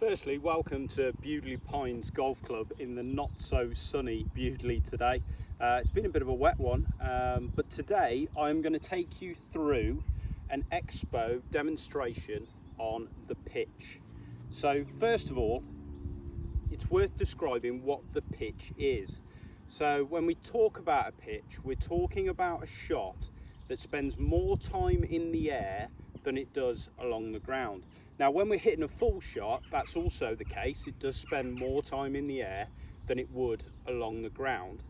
Firstly, welcome to Bewdley Pines Golf Club in the not so sunny Bewdley today. It's been a bit of a wet one, but today I'm going to take you through an expo demonstration on the pitch. So first of all, it's worth describing what the pitch is. So when we talk about a pitch, we're talking about a shot that spends more time in the air than it does along the ground. Now when we're hitting a full shot, that's also the case. It does spend more time in the air than it would along the ground.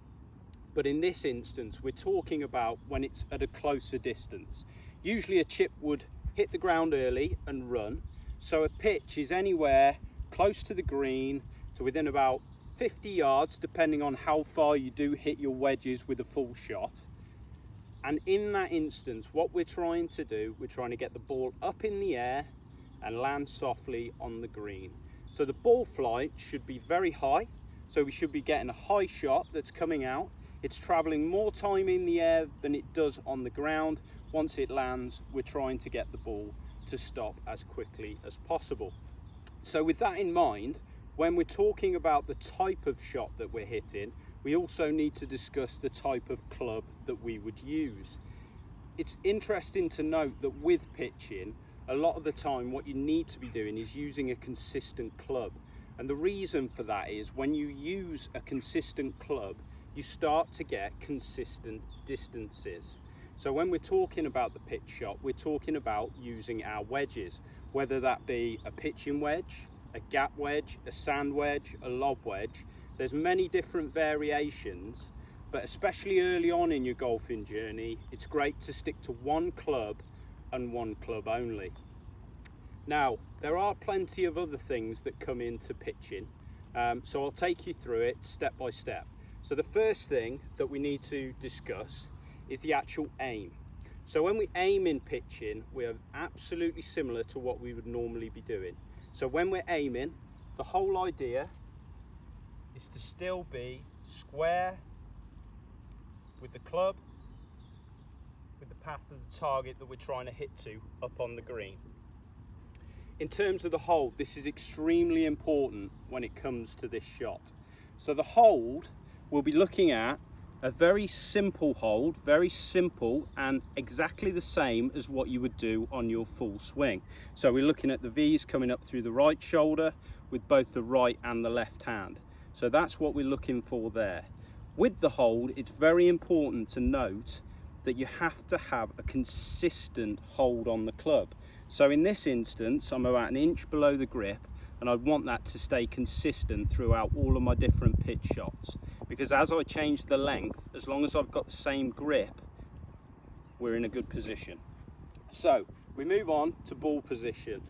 But in this instance, we're talking about when it's at a closer distance. Usually a chip would hit the ground early and run. So a pitch is anywhere close to the green to within about 50 yards, depending on how far you do hit your wedges with a full shot. And in that instance, what we're trying to do, we're trying to get the ball up in the air and land softly on the green. So the ball flight should be very high. So we should be getting a high shot that's coming out. It's traveling more time in the air than it does on the ground. Once it lands, we're trying to get the ball to stop as quickly as possible. So with that in mind, when we're talking about the type of shot that we're hitting, we also need to discuss the type of club that we would use. It's interesting to note that with pitching, a lot of the time what you need to be doing is using a consistent club. And the reason for that is when you use a consistent club, you start to get consistent distances. So when we're talking about the pitch shot, we're talking about using our wedges, whether that be a pitching wedge, a gap wedge, a sand wedge, a lob wedge. There's many different variations, but especially early on in your golfing journey, it's great to stick to one club and one club only. Now, there are plenty of other things that come into pitching, so I'll take you through it step by step. So the first thing that we need to discuss is the actual aim. So when we aim in pitching, we're absolutely similar to what we would normally be doing. So when we're aiming, the whole idea is to still be square with the club, with the path of the target that we're trying to hit to up on the green. In terms of the hold, this is extremely important when it comes to this shot. So the hold, we'll be looking at a very simple hold, very simple and exactly the same as what you would do on your full swing. So we're looking at the V's coming up through the right shoulder with both the right and the left hand. So that's what we're looking for there. With the hold, it's very important to note that you have to have a consistent hold on the club. So in this instance, I'm about an inch below the grip, and I want that to stay consistent throughout all of my different pitch shots. Because as I change the length, as long as I've got the same grip, we're in a good position. So we move on to ball position.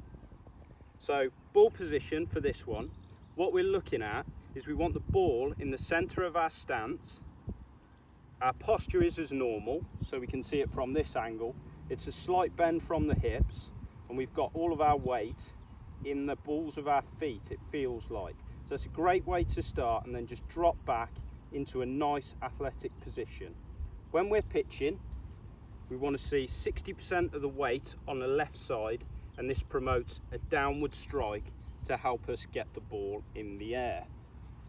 So ball position for this one, what we're looking at is we want the ball in the center of our stance. Our posture is as normal, so we can see it from this angle. It's a slight bend from the hips, and we've got all of our weight in the balls of our feet, it feels like. So it's a great way to start, and then just drop back into a nice athletic position. When we're pitching, we want to see 60% of the weight on the left side, and this promotes a downward strike to help us get the ball in the air.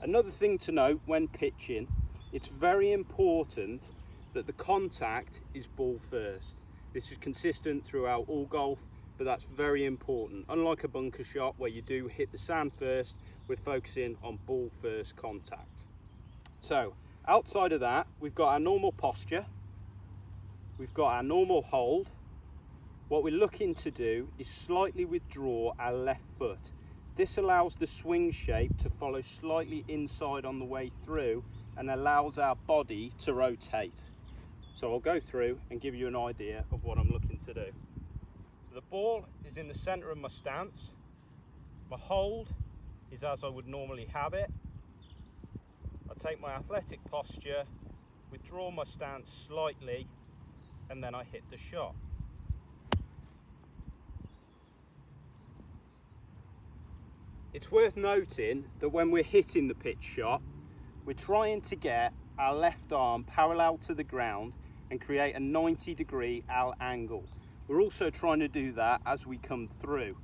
Another thing to note when pitching, it's very important that the contact is ball first. This is consistent throughout all golf, but that's very important. Unlike a bunker shot where you do hit the sand first, we're focusing on ball first contact. So outside of that, we've got our normal posture, we've got our normal hold. What we're looking to do is slightly withdraw our left foot. This allows the swing shape to follow slightly inside on the way through and allows our body to rotate. So I'll go through and give you an idea of what I'm looking to do. So the ball is in the center of my stance. My hold is as I would normally have it. I take my athletic posture, withdraw my stance slightly, and then I hit the shot. It's worth noting that when we're hitting the pitch shot, we're trying to get our left arm parallel to the ground and create a 90-degree angle. We're also trying to do that as we come through.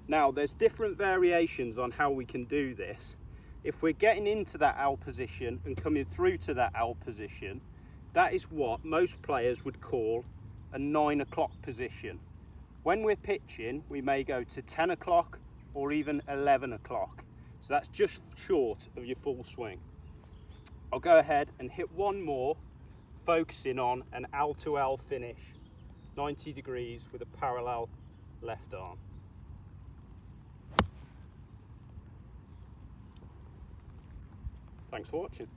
Now there's different variations on how we can do this. If we're getting into that L position and coming through to that L position, that is what most players would call a 9 o'clock position. When we're pitching, we may go to 10 o'clock or even 11 o'clock. So that's just short of your full swing. I'll go ahead and hit one more, focusing on an L to L finish, 90 degrees with a parallel left arm. Thanks for watching.